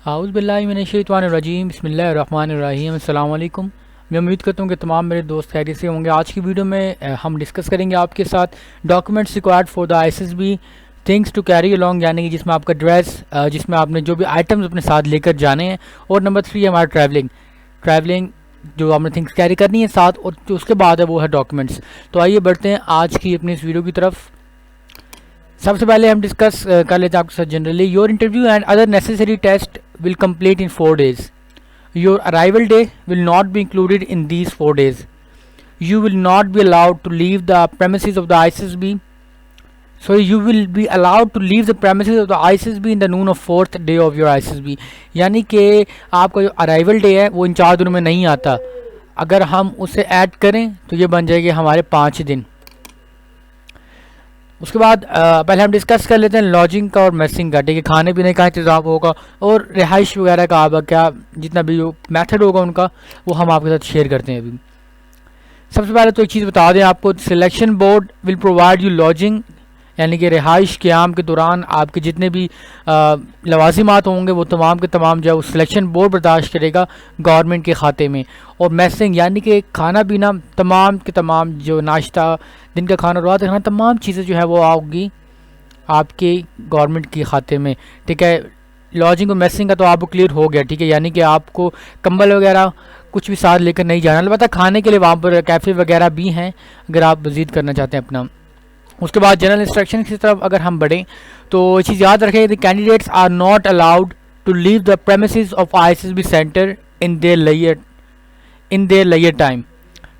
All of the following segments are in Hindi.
आउज़ बिल्लाहि मिनश्शैतानिर्रजीम बिस्मिल्लाहिर्रहमानिर्रहीम अस्सलाम वालेकुम। मैं उम्मीद करता हूँ कि तमाम मेरे दोस्त खैरियत से होंगे। आज की वीडियो में हम डिस्कस करेंगे आपके साथ documents required for the ISSB things to carry along, यानी कि जिसमें आपका ड्रेस, जिसमें आपने जो भी आइटम्स अपने साथ लेकर जाने हैं। और नंबर 3 है हमारा ट्रैवलिंग जो आपने थिंग्स कैरी करनी है साथ, और जो उसके बाद है वो है डॉक्यूमेंट्स। तो आइए बढ़ते हैं आज की अपनी इस वीडियो की तरफ। सबसे पहले हम डिस्कस कर लेते हैं आपके साथ generally. Your interview and other necessary test will complete in 4 days. Your arrival day will not be included in these 4 days. You will not be allowed to leave the premises of the ISSB. So you will be allowed to leave the premises of the ISSB in the noon of 4th day of your ISSB. यानी कि आपका जो अराइवल डे है वो इन 4 दिनों में नहीं आता। अगर हम उसे ऐड करें तो ये बन जाएगी हमारे 5 दिन। उसके बाद पहले हम डिस्कस कर लेते हैं लॉजिंग का और मेसिंग का। ठीक है, खाने पीने का इंतज़ाम होगा और रिहाइश वगैरह का आप क्या जितना भी जो मेथड होगा उनका वो हम आपके साथ शेयर करते हैं अभी। सबसे पहले तो एक चीज़ बता दें आपको, selection board will provide you lodging, यानी कि रिहाइश क़याम के दौरान आपके जितने भी लवाजिमात होंगे वो तमाम के तमाम जो है वो सिलेक्शन बोर्ड बर्दाश्त करेगा गवर्नमेंट के खाते में। और मैसिंग यानी कि खाना पीना तमाम के तमाम जो नाश्ता, दिन का खाना, रात का खाना, तमाम चीज़ें जो है वो आओगी आपके गवर्नमेंट के खाते में। ठीक है, लॉजिंग और मैसिंग का तो आपको क्लियर हो गया। ठीक है, यानी कि आपको कंबल वगैरह कुछ भी साथ लेकर नहीं जाना। अलबत्ता खाने के लिए वहाँ पर कैफ़े वगैरह भी हैं अगर आप मज़ीद करना चाहते हैं अपना। उसके बाद जनरल इंस्ट्रक्शन की तरफ अगर हम बढ़ें तो चीज़ याद रखें, the candidates are not allowed to leave the premises of ISSB centre in their layer time.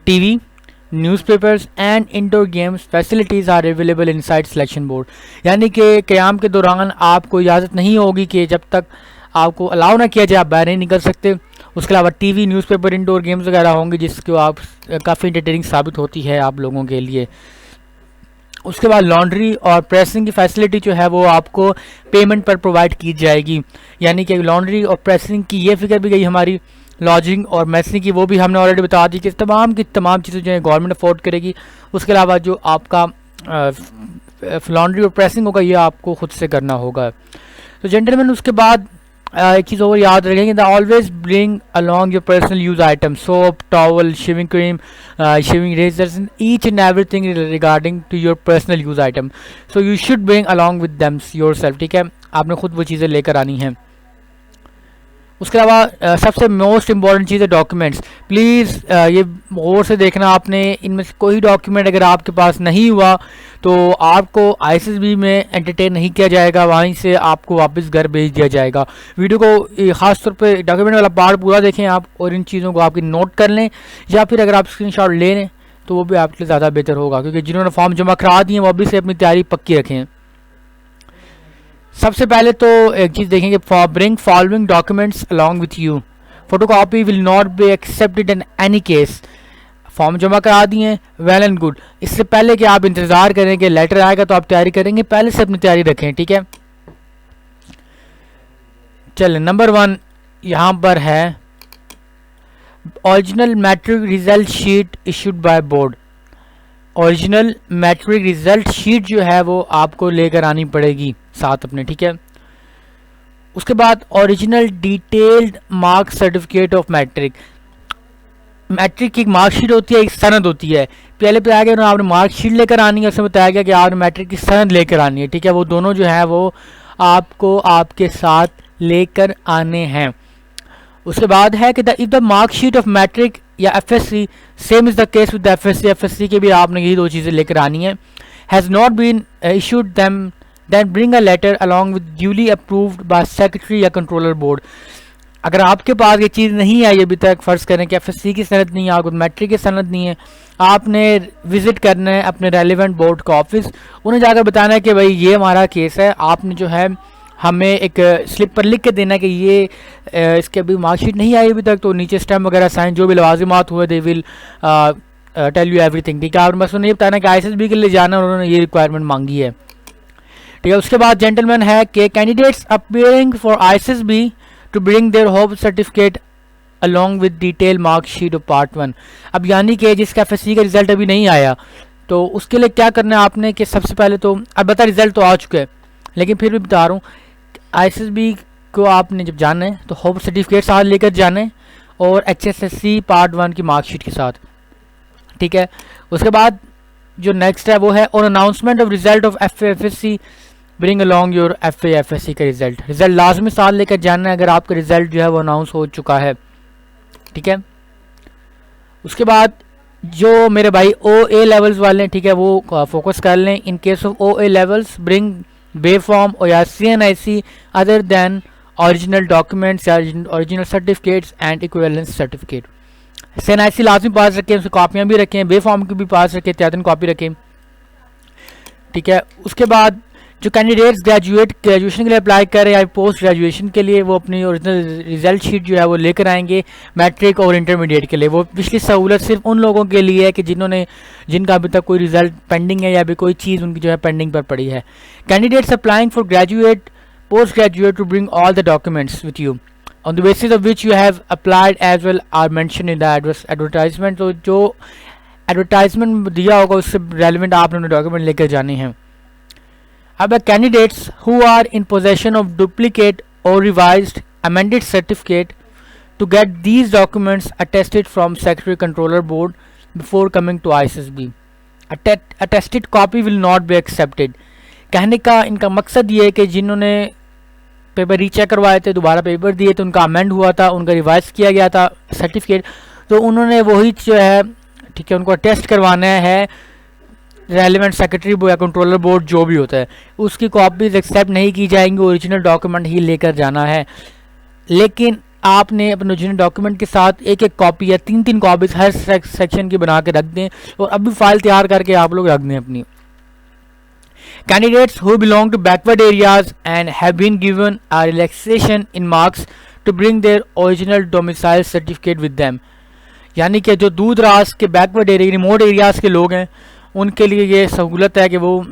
TV, newspapers and indoor games facilities are available inside selection board. यानी कि क़याम के दौरान आपको इजाज़त नहीं होगी कि जब तक आपको अलाउ ना किया जाए आप बाहर नहीं निकल सकते। उसके अलावा टीवी, न्यूज़पेपर, इंडोर गेम्स वगैरह होंगे जिसको आप काफ़ी इंटरटेनिंग साबित होती है आप लोगों के लिए। उसके बाद लॉन्ड्री और प्रेसिंग की फैसिलिटी जो है वो आपको पेमेंट पर प्रोवाइड की जाएगी। यानी कि लॉन्ड्री और प्रेसिंग की ये फिगर भी गई हमारी, लॉजिंग और मैसिंग की वो भी हमने ऑलरेडी बता दी कि तमाम की तमाम चीज़ें जो है गवर्नमेंट अफोर्ड करेगी। उसके अलावा जो आपका लॉन्ड्री और प्रेसिंग होगा ये आपको खुद से करना होगा। तो जेंटलमैन उसके बाद एक चीज़ और याद रखेंगे, the always bring along your personal use item, soap, towel, shaving cream, shaving razors, each and everything regarding to your personal use item. So you should bring along with them yourself. ठीक है, आपने खुद वो चीज़ें लेकर आनी हैं। उसके अलावा सबसे मोस्ट इम्पॉर्टेंट चीज़ है डॉक्यूमेंट्स। प्लीज़ ये गौर से देखना, आपने इनमें से कोई डॉक्यूमेंट अगर आपके पास नहीं हुआ तो आपको आईएसएसबी में एंटरटेन नहीं किया जाएगा, वहीं से आपको वापस घर भेज दिया जाएगा। वीडियो को ख़ास तौर पे डॉक्यूमेंट वाला पार्ट पूरा देखें आप और इन चीज़ों को आपकी नोट कर लें, या फिर अगर आप स्क्रीनशॉट ले लें तो वो भी आपके लिए ज़्यादा बेहतर होगा, क्योंकि जिन्होंने फॉर्म जमा करा दिए वो अभी से अपनी तैयारी पक्की रखें। सबसे पहले तो एक चीज़ देखेंगे, bring following documents along with you. Photocopy will not be accepted in any case. Form जमा करा दिए, वेल एंड गुड। इससे पहले कि आप इंतज़ार करें कि लेटर आएगा तो आप तैयारी करेंगे, पहले से अपनी तैयारी रखें। ठीक है, चलें नंबर 1 यहाँ पर है original matric result sheet issued by board. Original matric result sheet जो है वो आपको लेकर आनी पड़ेगी साथ अपने। ठीक है, उसके बाद original detailed mark certificate of matric. Matric की एक मार्कशीट होती है, एक सनद होती है। पहले बताया गया आपने मार्कशीट लेकर आनी है, उसमें बताया गया कि आपने मैट्रिक की सनद लेकर आनी है। ठीक है, वो दोनों जो है वो आपको आपके साथ लेकर आने हैं। उसके बाद है कि if the marksheet of matric या FSc, same is the case with FSc के भी आपने यही दो चीज़ें लेकर आनी है, has not been issued then bring a letter along with duly approved by secretary या कंट्रोलर बोर्ड। अगर आपके पास ये चीज़ नहीं आई अभी तक, फ़र्ज़ करें कि एफएससी की सनद नहीं है, आपको मैट्रिक की सनद नहीं है, आपने विज़िट करना है अपने रेलिवेंट बोर्ड का ऑफिस, उन्हें जाकर बताना है कि भाई ये हमारा केस है, आपने जो है हमें एक स्लिप पर लिख के देना है कि ये इसके अभी मार्कशीट नहीं आई अभी तक, तो नीचे स्टैम्प वगैरह साइन जो भी लवाजिमात हुए they will tell you everything. ठीक है, और बस उन्हें ये बताना कि आईएसएसबी के लिए जाना उन्होंने ये रिक्वायरमेंट मांगी है। ठीक है, उसके बाद जेंटलमैन है कि candidates appearing for ISSB to bring their hope certificate along with detail marksheet of part 1। अब यानी कि जिसका एफएससी का रिजल्ट अभी नहीं आया तो उसके लिए क्या करना है आपने कि सबसे पहले तो अब बता रिजल्ट तो आ चुका है, लेकिन फिर भी बता रहा हूँ आईएसएसबी को आपने जब जाना है तो होप सर्टिफिकेट साथ लेकर जाना है और HSSC पार्ट 1 की मार्कशीट के साथ, ठीक है। उसके बाद जो नेक्स्ट है वो है on announcement of result of FAFSC bring along your FAFSC का रिजल्ट लाजमी साथ लेकर जाना है अगर आपका रिजल्ट जो है वो अनाउंस हो चुका है, ठीक है। उसके बाद जो मेरे भाई OA लेवल्स वाले हैं, ठीक है, वो फोकस कर लें। In case of OA levels bring B form और या CNIC other than original documents या original certificates and equivalence certificate. CNIC लाजमी पास रखें, उसकी कॉपियाँ भी रखें, बे फॉर्म की भी पास रखें, त्यातन कॉपी रखें, ठीक है। उसके बाद जो कैंडिडेट्स ग्रेजुएशन के लिए अप्लाई कर रहे हैं या पोस्ट ग्रेजुएशन के लिए, वो अपनी ओरिजिनल रिजल्ट शीट जो है वो लेकर आएंगे मैट्रिक और इंटरमीडिएट के लिए। वो पिछली सहूलत सिर्फ उन लोगों के लिए है कि जिनका अभी तक कोई रिजल्ट पेंडिंग है या भी कोई चीज़ उनकी जो है पेंडिंग पर पड़ी है। Candidates applying for graduate post graduate to bring all the documents with you on the basis of which you have applied as well are mention in the advertisement. तो जो एडवर्टाइजमेंट दिया होगा उससे रेलिवेंट आपने डॉक्यूमेंट लेकर जाने हैं। अब candidates who are in possession of duplicate और revised amended certificate to get these documents attested from Secretary Controller Board before coming to ISSB. Attested copy will not be accepted. कहने का इनका मकसद ये है कि जिन्होंने पेपर रीचेक करवाए थे, दोबारा पेपर दिए थे, उनका अमेंड हुआ था, उनका रिवाइज किया गया था सर्टिफिकेट, तो उन्होंने वही जो है, ठीक है, उनको टेस्ट करवाना है रेलिवेंट सेक्रेटरी या कंट्रोलर बोर्ड जो भी होता है, उसकी कॉपीज एक्सेप्ट नहीं की जाएंगी, ओरिजिनल डॉक्यूमेंट ही लेकर जाना है। लेकिन आपने अपने ओरिजिनल डॉक्यूमेंट के साथ एक एक कॉपी या तीन तीन कॉपीज हर सेक्शन की बना के रख दें और अभी फाइल तैयार करके आप लोग रख दें अपनी। Candidates who belong to backward areas and have been given a relaxation in marks to bring their original domicile certificate with them, यानी कि जो दूर दराज के बैकवर्ड एरिया रिमोट एरियाज के लोग हैं उनके लिए ये सहूलत है कि वो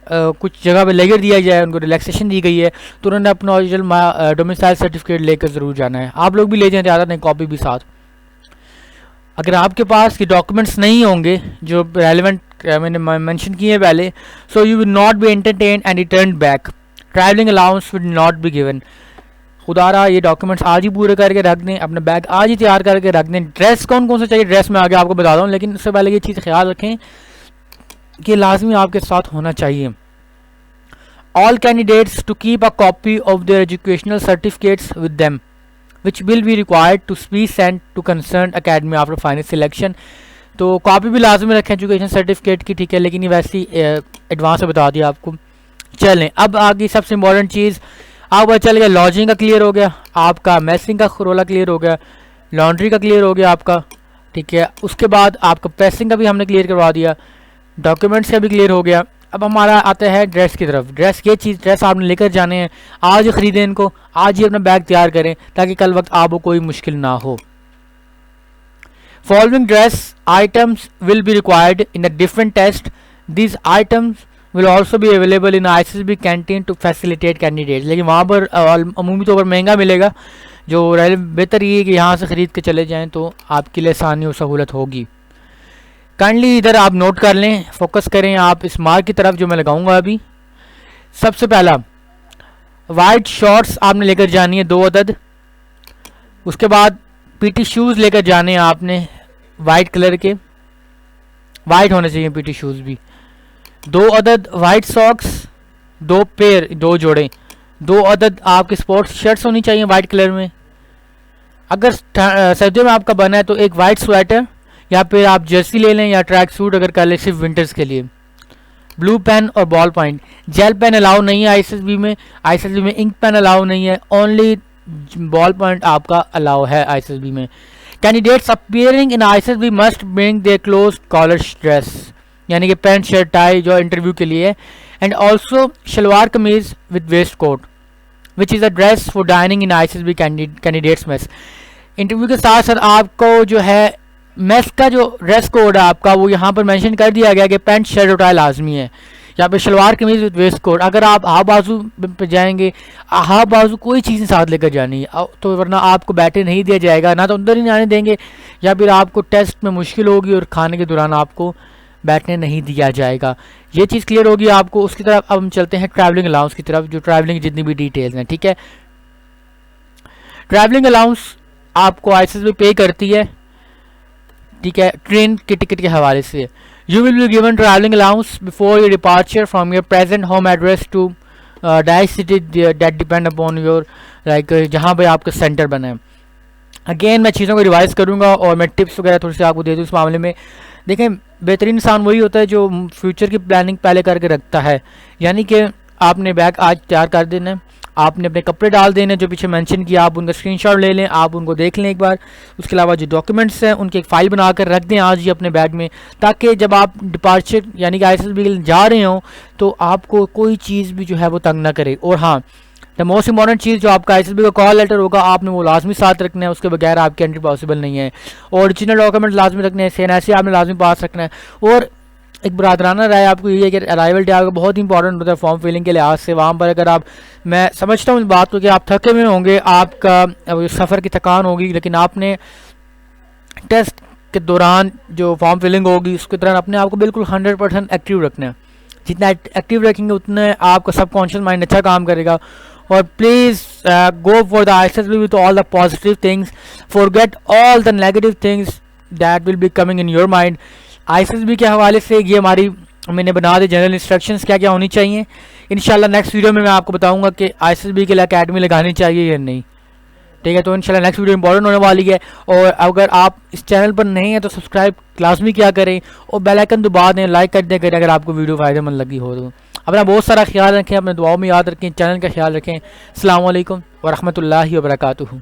कुछ जगह पे लेकर दिया जाए, उनको रिलैक्सेशन दी गई है, तो उन्होंने अपना ओरिजिनल डोमिसाइल सर्टिफिकेट लेकर ज़रूर जाना है। आप लोग भी ले जाएं, ज़्यादा नहीं, कॉपी भी साथ। अगर आपके पास ये डॉक्यूमेंट्स नहीं होंगे जो रेलिवेंट मैंने मेंशन किए पहले, so you will not be entertain and return back, travelling allowance will not be given. खुदारा ये डॉक्यूमेंट्स आज ही पूरे करके रख दें, अपना बैग आज ही तैयार करके रख दें। ड्रेस कौन कौन सा चाहिए, ड्रेस मैं आगे आपको बता दूँ, लेकिन उससे पहले ये चीज़ ख्याल रखें कि लाजमी आपके साथ होना चाहिए। All candidates to keep a copy of their educational certificates with them, which will be required to be sent to concerned academy after final selection. तो कॉपी भी लाजमी रखें एजुकेशन सर्टिफिकेट की, ठीक है, लेकिन ये वैसे एडवांस में बता दिया आपको। चलें अब आगे सबसे इम्पोर्टेंट चीज़ आपका चल गया, लॉजिंग का क्लियर हो गया, आपका मेसिंग का रोला क्लियर हो गया, लॉन्ड्री का क्लियर हो गया आपका, ठीक है। उसके बाद आपका प्रेसिंग का भी हमने क्लियर करवा दिया, डॉक्यूमेंट्स का भी क्लियर हो गया। अब हमारा आता है ड्रेस की तरफ। ड्रेस ये चीज़, ड्रेस आपने लेकर जाने हैं, आज ख़रीदें इनको, आज ही अपना बैग तैयार करें ताकि कल वक्त आपको कोई मुश्किल ना हो। Following dress items will be required in a different test, this items will also be available in ISSB canteen to facilitate candidate. लेकिन वहाँ पर अमूमी तौर पर महंगा मिलेगा, जो बेहतर ये है कि यहाँ से ख़रीद के चले जाएँ तो आपके लिए आसानी और सहूलत होगी। काइंडली इधर आप नोट कर लें, फोकस करें आप इस मार्क की तरफ जो मैं लगाऊंगा अभी। सबसे पहला वाइट शॉर्ट्स आपने लेकर जानी है 2 अदद। उसके बाद PT शूज़ लेकर जाने हैं आपने वाइट कलर के, वाइट होने चाहिए PT शूज़ भी। 2 अदद वाइट सॉक्स, 2 जोड़े, 2 अदद आपके स्पोर्ट्स शर्ट्स होनी चाहिए वाइट कलर में। अगर सर्दियों में आपका बना है तो एक वाइट स्वेटर या फिर आप जर्सी ले लें या ट्रैक सूट अगर कर ले सिर्फ विंटर्स के लिए। ब्लू पेन और ball point, gel pen allow नहीं है ISSB में इंक पेन अलाउ नहीं है, ओनली बॉल पॉइंट आपका अलाउ है ISSB में। Candidates appearing in ISSB must bring their close collar dress, यानी कि पैंट शर्ट टाई जो इंटरव्यू के लिए, and also shalwar kameez with waist coat which is a dress for dining in ISSB candidates mess. Interview के साथ साथ आपको जो है मेस का जो ड्रेस कोड है आपका वो यहाँ पर मेंशन कर दिया गया कि पैंट शर्ट और टाई लाजमी है, यहाँ पे salwar kameez with waist coat. अगर आप हाफ बाजू पे जाएंगे, हाफ बाजू कोई चीज़ साथ लेकर जानी है, तो वरना आपको बैठे नहीं दिया जाएगा, ना तो अंदर ही आने देंगे या फिर आपको टेस्ट में मुश्किल होगी और खाने के दौरान आपको बैठने नहीं दिया जाएगा। ये चीज़ क्लियर होगी आपको। उसकी तरफ अब हम चलते हैं ट्रैवलिंग अलाउंस की तरफ, जो ट्रैवलिंग जितनी भी डिटेल्स हैं, ठीक है। ट्रैवलिंग अलाउंस आपको आईएसएसबी पे करती है, ठीक है, ट्रेन की टिकट के हवाले से। You will be given travelling allowance before your departure from your present home address to direct city that depend upon your like जहाँ पे आपका सेंटर बना है। अगेन मैं चीज़ों को रिवाइज करूँगा और मैं टिप्स वगैरह थोड़ी सी आपको दे दूँ इस मामले में। देखें, बेहतरीन इंसान वही होता है जो फ्यूचर की प्लानिंग पहले करके रखता है। यानी कि आपने बैग आज तैयार कर देना है, आपने अपने कपड़े डाल देने जो पीछे मेंशन किया, आप उनका स्क्रीनशॉट ले लें, आप उनको देख लें एक बार। उसके अलावा जो डॉक्यूमेंट्स हैं उनकी एक फ़ाइल बना कर रख दें आज ही अपने बैग में, ताकि जब आप डिपार्चर यानी कि आईएसएसबी जा रहे हों तो आपको कोई चीज़ भी जो है वो तंग ना करे। और हाँ, द मोस्ट इंपॉर्टेंट चीज़ जो आपका आईएसएसबी का कॉल लेटर होगा आपने वो लाजमी साथ रखना है, उसके बगैर आपकी एंट्री पॉसिबल नहीं है। ओरिजिनल डॉक्यूमेंट लाजमी रखने हैं, CNSE आपने लाजमी पास रखना है। और एक बरादराना राय आपको ये है कि अराइवल डे आपका बहुत इंपॉर्टेंट होता है फॉर्म फिलिंग के लिहाज से। वहाँ पर अगर आप, मैं समझता हूँ इस बात को कि आप थके हुए होंगे, आपका सफ़र की थकान होगी, लेकिन आपने टेस्ट के दौरान जो फॉर्म फिलिंग होगी उसके दौरान अपने आप को बिल्कुल 100% एक्टिव रखना है। जितना एक्टिव रखेंगे उतना आपका सबकॉन्शियस माइंड अच्छा काम करेगा। और please go for the ISSB with all the positive things, forget all the negative things that will be coming in your mind. ISSB के हवाले से ये हमारी मैंने बना दी जनरल इंस्ट्रक्शंस क्या क्या होनी चाहिए। इंशाल्लाह नेक्स्ट वीडियो में मैं आपको बताऊंगा कि आईएसएसबी के लिए अकेडमी लगानी चाहिए या नहीं, ठीक है। तो इंशाल्लाह नेक्स्ट वीडियो इंपॉर्टेंट होने वाली है। और अगर आप इस चैनल पर नहीं हैं तो सब्सक्राइब लाजमी क्या करें और बेल आइकन दबा दें, लाइक कर दें करें अगर आपको वीडियो फ़ायदेमंद लगी हो तो। अपना बहुत सारा ख्याल रखें, अपने दुआओं में याद रखें, चैनल का ख्याल रखें। अस्सलाम वालेकुम व रहमतुल्लाहि व बरकातुहू।